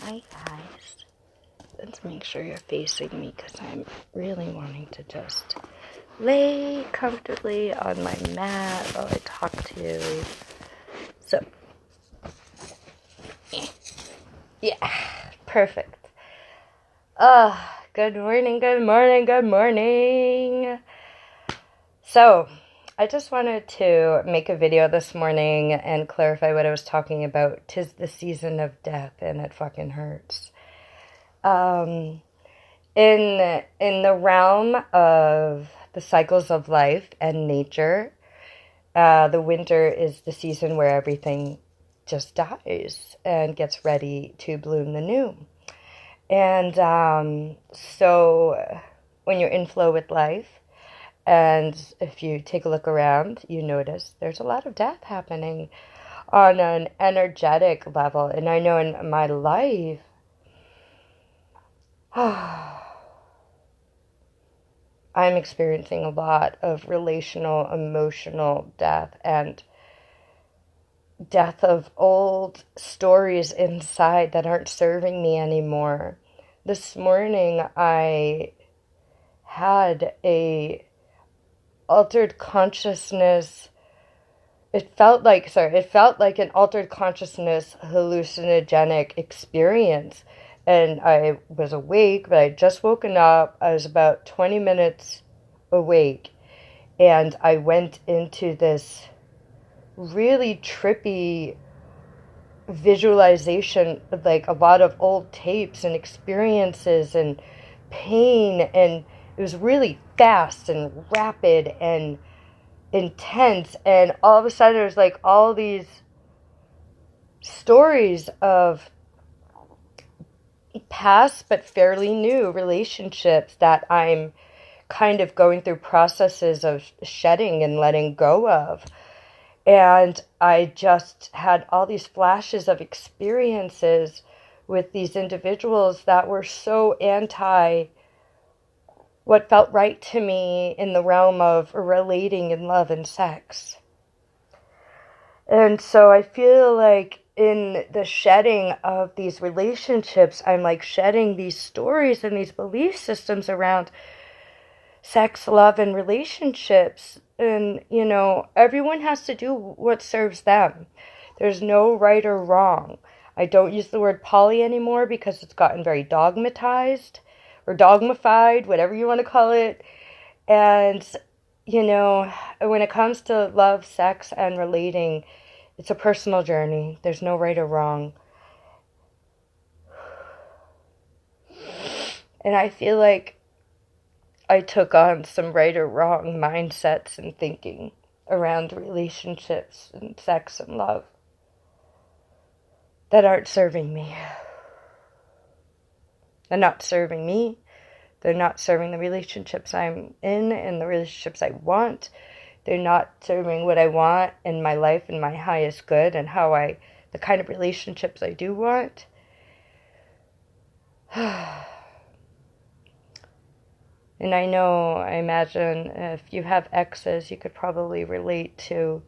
Hi guys. Let's make sure you're facing me because I'm really wanting to just lay comfortably on my mat while I talk to you. So, yeah, perfect. Good morning, good morning, good morning. So, I just wanted to make a video this morning and clarify what I was talking about. 'Tis the season of death and it fucking hurts. In the realm of the cycles of life and nature, the winter is the season where everything just dies and gets ready to bloom the new. And so when you're in flow with life, and if you take a look around, you notice there's a lot of death happening on an energetic level. And I know in my life, I'm experiencing a lot of relational, emotional death and death of old stories inside that aren't serving me anymore. This morning I had a altered consciousness. It felt like an altered consciousness hallucinogenic experience. And I was awake, but I had just woken up. I was about 20 minutes awake. And I went into this really trippy visualization of like a lot of old tapes and experiences and pain. And it was really fast and rapid and intense. And all of a sudden there's like all these stories of past but fairly new relationships that I'm kind of going through processes of shedding and letting go of. And I just had all these flashes of experiences with these individuals that were so anti what felt right to me in the realm of relating in love and sex. And so I feel like in the shedding of these relationships, I'm like shedding these stories and these belief systems around sex, love, and relationships. And, you know, everyone has to do what serves them. There's no right or wrong. I don't use the word poly anymore because it's gotten very dogmatized or dogmified, whatever you want to call it. And, you know, when it comes to love, sex, and relating, it's a personal journey. There's no right or wrong. And I feel like I took on some right or wrong mindsets and thinking around relationships and sex and love that aren't serving me. They're not serving me. They're not serving the relationships I'm in and the relationships I want. They're not serving what I want in my life and my highest good and the kind of relationships I do want. And I imagine if you have exes, you could probably relate to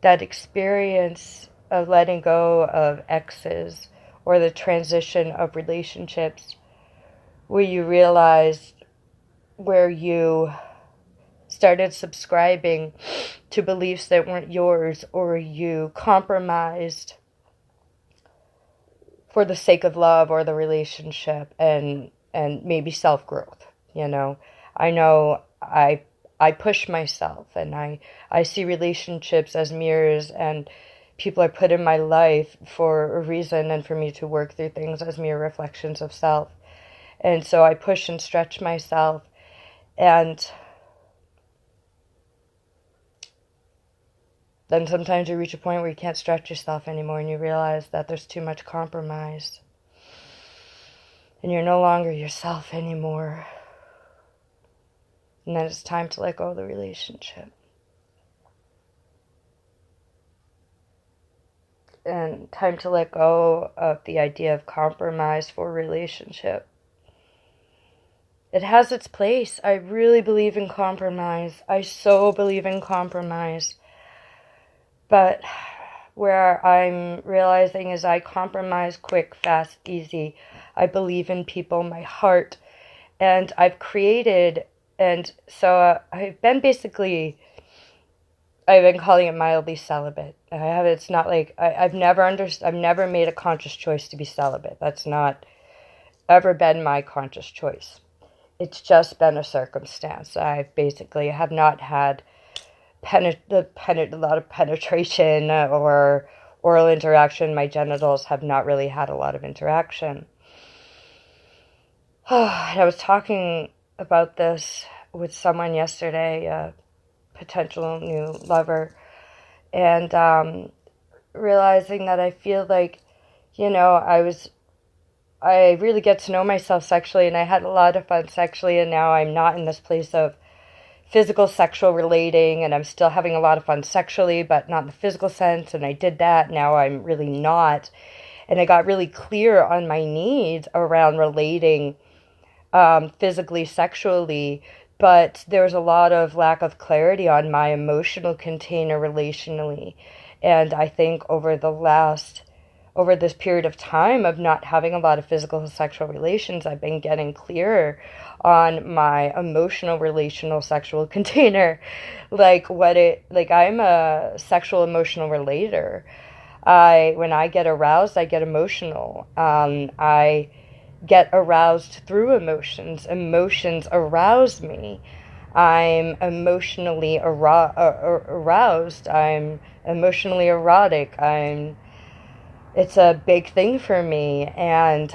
that experience of letting go of exes or the transition of relationships where you realized where you started subscribing to beliefs that weren't yours, or you compromised for the sake of love or the relationship and maybe self-growth. You know I push myself, and I see relationships as mirrors, and people I put in my life for a reason and for me to work through things as mirror reflections of self. And so I push and stretch myself, and then sometimes you reach a point where you can't stretch yourself anymore, and you realize that there's too much compromise, and you're no longer yourself anymore. And then it's time to let go of the relationship. And time to let go of the idea of compromise for a relationship. It has its place. I really believe in compromise. I so believe in compromise. But where I'm realizing as I compromise quick, fast, easy, I believe in people, my heart, and I've created, and so I've been calling it mildly celibate. It's not like, I've never made a conscious choice to be celibate. That's not ever been my conscious choice. It's just been a circumstance. I basically have not had a lot of penetration or oral interaction. My genitals have not really had a lot of interaction. I was talking about this with someone yesterday, a potential new lover, and realizing that I feel like, I really get to know myself sexually, and I had a lot of fun sexually, and now I'm not in this place of physical sexual relating, and I'm still having a lot of fun sexually, but not in the physical sense, and I did that. Now I'm really not. And I got really clear on my needs around relating physically, sexually, but there's a lot of lack of clarity on my emotional container relationally. And I think over this period of time of not having a lot of physical sexual relations, I've been getting clearer on my emotional relational sexual container. I'm a sexual emotional relator. When I get aroused, I get emotional. I get aroused through emotions. Emotions arouse me. I'm emotionally aroused. I'm emotionally erotic. It's a big thing for me, and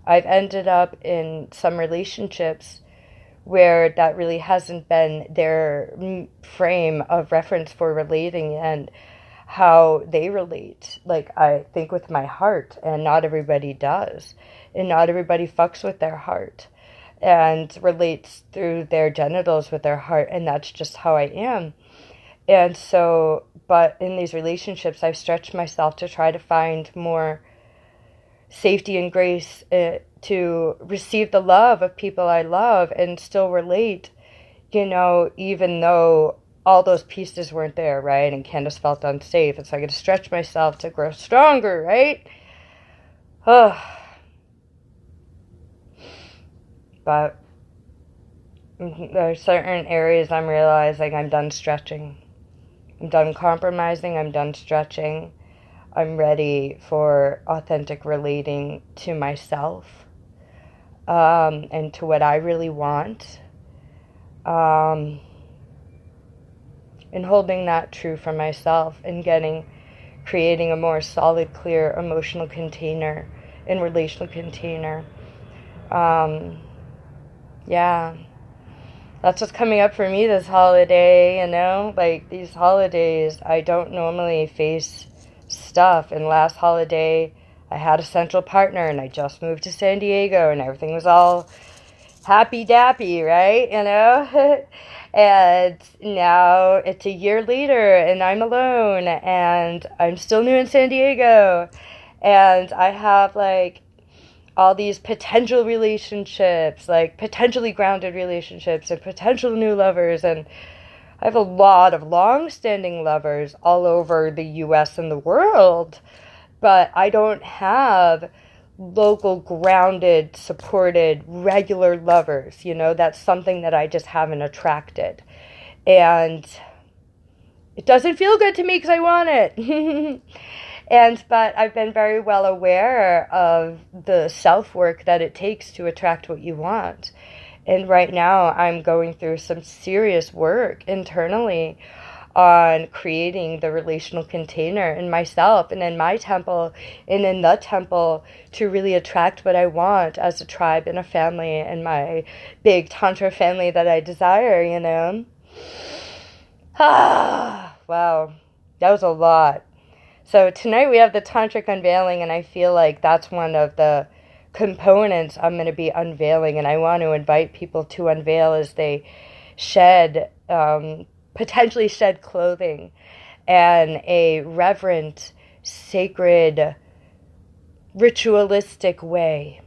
I've ended up in some relationships where that really hasn't been their frame of reference for relating and how they relate. Like, I think with my heart, and not everybody does, and not everybody fucks with their heart and relates through their genitals with their heart, and that's just how I am. And so, but in these relationships, I've stretched myself to try to find more safety and grace to receive the love of people I love and still relate, even though all those pieces weren't there, right? And Candace felt unsafe. It's like I got to stretch myself to grow stronger, right? But there are certain areas I'm realizing I'm done stretching. I'm done compromising. I'm done stretching. I'm ready for authentic relating to myself and to what I really want. And holding that true for myself and creating a more solid, clear emotional container and relational container. Yeah. That's what's coming up for me this holiday, Like, these holidays, I don't normally face stuff. And last holiday, I had a central partner, and I just moved to San Diego, and everything was all happy-dappy, right? And now it's a year later, and I'm alone, and I'm still new in San Diego, and I have, all these potential relationships, potentially grounded relationships and potential new lovers. And I have a lot of long-standing lovers all over the U.S. and the world, but I don't have local, grounded, supported, regular lovers. That's something that I just haven't attracted. And it doesn't feel good to me because I want it. But I've been very well aware of the self-work that it takes to attract what you want. And right now I'm going through some serious work internally on creating the relational container in myself and in my temple and in the temple to really attract what I want as a tribe and a family and my big Tantra family that I desire, Wow, that was a lot. So tonight we have the Tantric Unveiling, and I feel like that's one of the components I'm going to be unveiling, and I want to invite people to unveil as they potentially shed clothing, and a reverent, sacred, ritualistic way,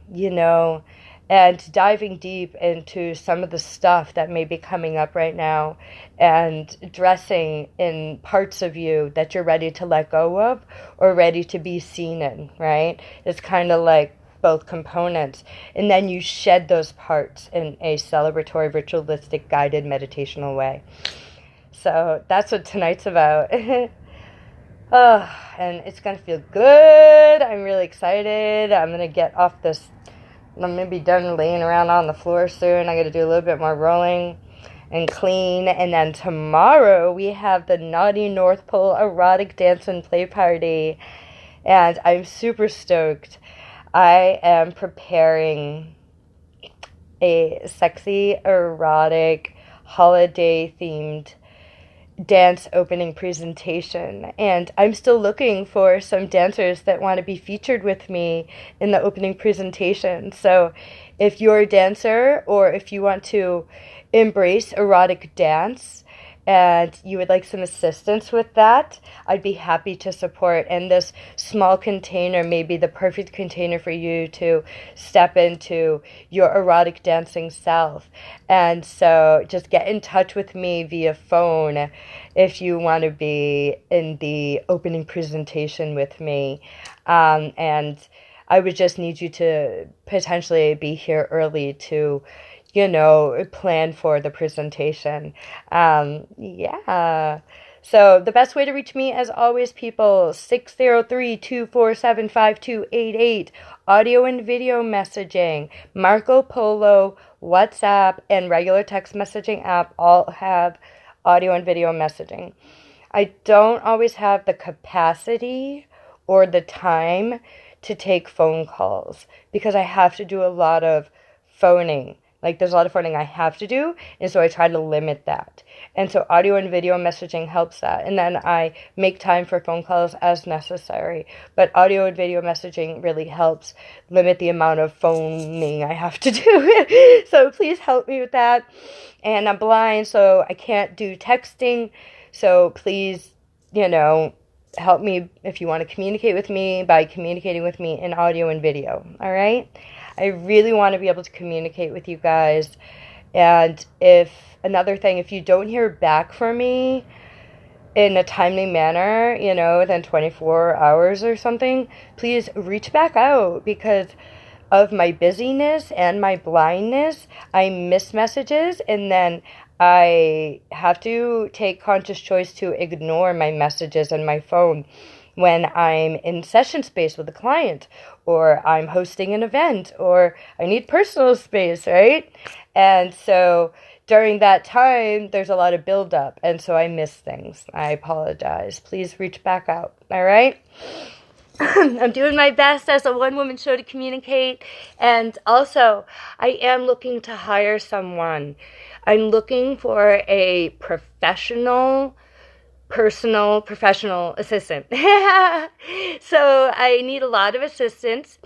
and diving deep into some of the stuff that may be coming up right now and dressing in parts of you that you're ready to let go of or ready to be seen in, right? It's kind of like both components. And then you shed those parts in a celebratory, ritualistic, guided, meditational way. So that's what tonight's about. Oh, and it's going to feel good. I'm really excited. I'm going to get off this. I'm going to be done laying around on the floor soon. I got to do a little bit more rolling and clean. And then tomorrow we have the Naughty North Pole Erotic Dance and Play Party. And I'm super stoked. I am preparing a sexy, erotic, holiday-themed dance opening presentation, and I'm still looking for some dancers that want to be featured with me in the opening presentation. So if you're a dancer or if you want to embrace erotic dance and you would like some assistance with that, I'd be happy to support. And this small container may be the perfect container for you to step into your erotic dancing self. And so just get in touch with me via phone if you want to be in the opening presentation with me. And I would just need you to potentially be here early to plan for the presentation. Yeah. So the best way to reach me, as always, people, 603-247-5288. Audio and video messaging. Marco Polo, WhatsApp, and regular text messaging app all have audio and video messaging. I don't always have the capacity or the time to take phone calls because I have to do a lot of phoning. Like, there's a lot of phoning I have to do, and so I try to limit that. And so audio and video messaging helps that. And then I make time for phone calls as necessary. But audio and video messaging really helps limit the amount of phoning I have to do. So please help me with that. And I'm blind, so I can't do texting. So please, help me if you want to communicate with me by communicating with me in audio and video. All right? I really want to be able to communicate with you guys. And if you don't hear back from me in a timely manner, within 24 hours or something, please reach back out because of my busyness and my blindness. I miss messages and then I have to take conscious choice to ignore my messages and my phone when I'm in session space with a client or I'm hosting an event or I need personal space, right? And so during that time, there's a lot of buildup, and so I miss things. I apologize. Please reach back out, all right? I'm doing my best as a one-woman show to communicate, and also I am looking to hire someone. I'm looking for a professional assistant. So I need a lot of assistance.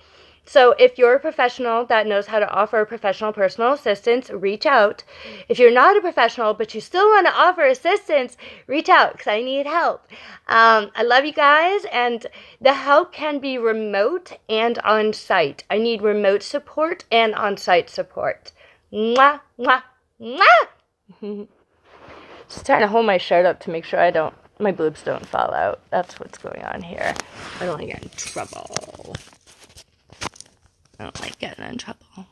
So if you're a professional that knows how to offer professional personal assistance, reach out. If you're not a professional, but you still want to offer assistance, reach out because I need help. I love you guys, and the help can be remote and on-site. I need remote support and on-site support. Mwah, mwah, mwah! Just trying to hold my shirt up to make sure my boobs don't fall out. That's what's going on here. I don't want to get in trouble. I don't like getting in trouble.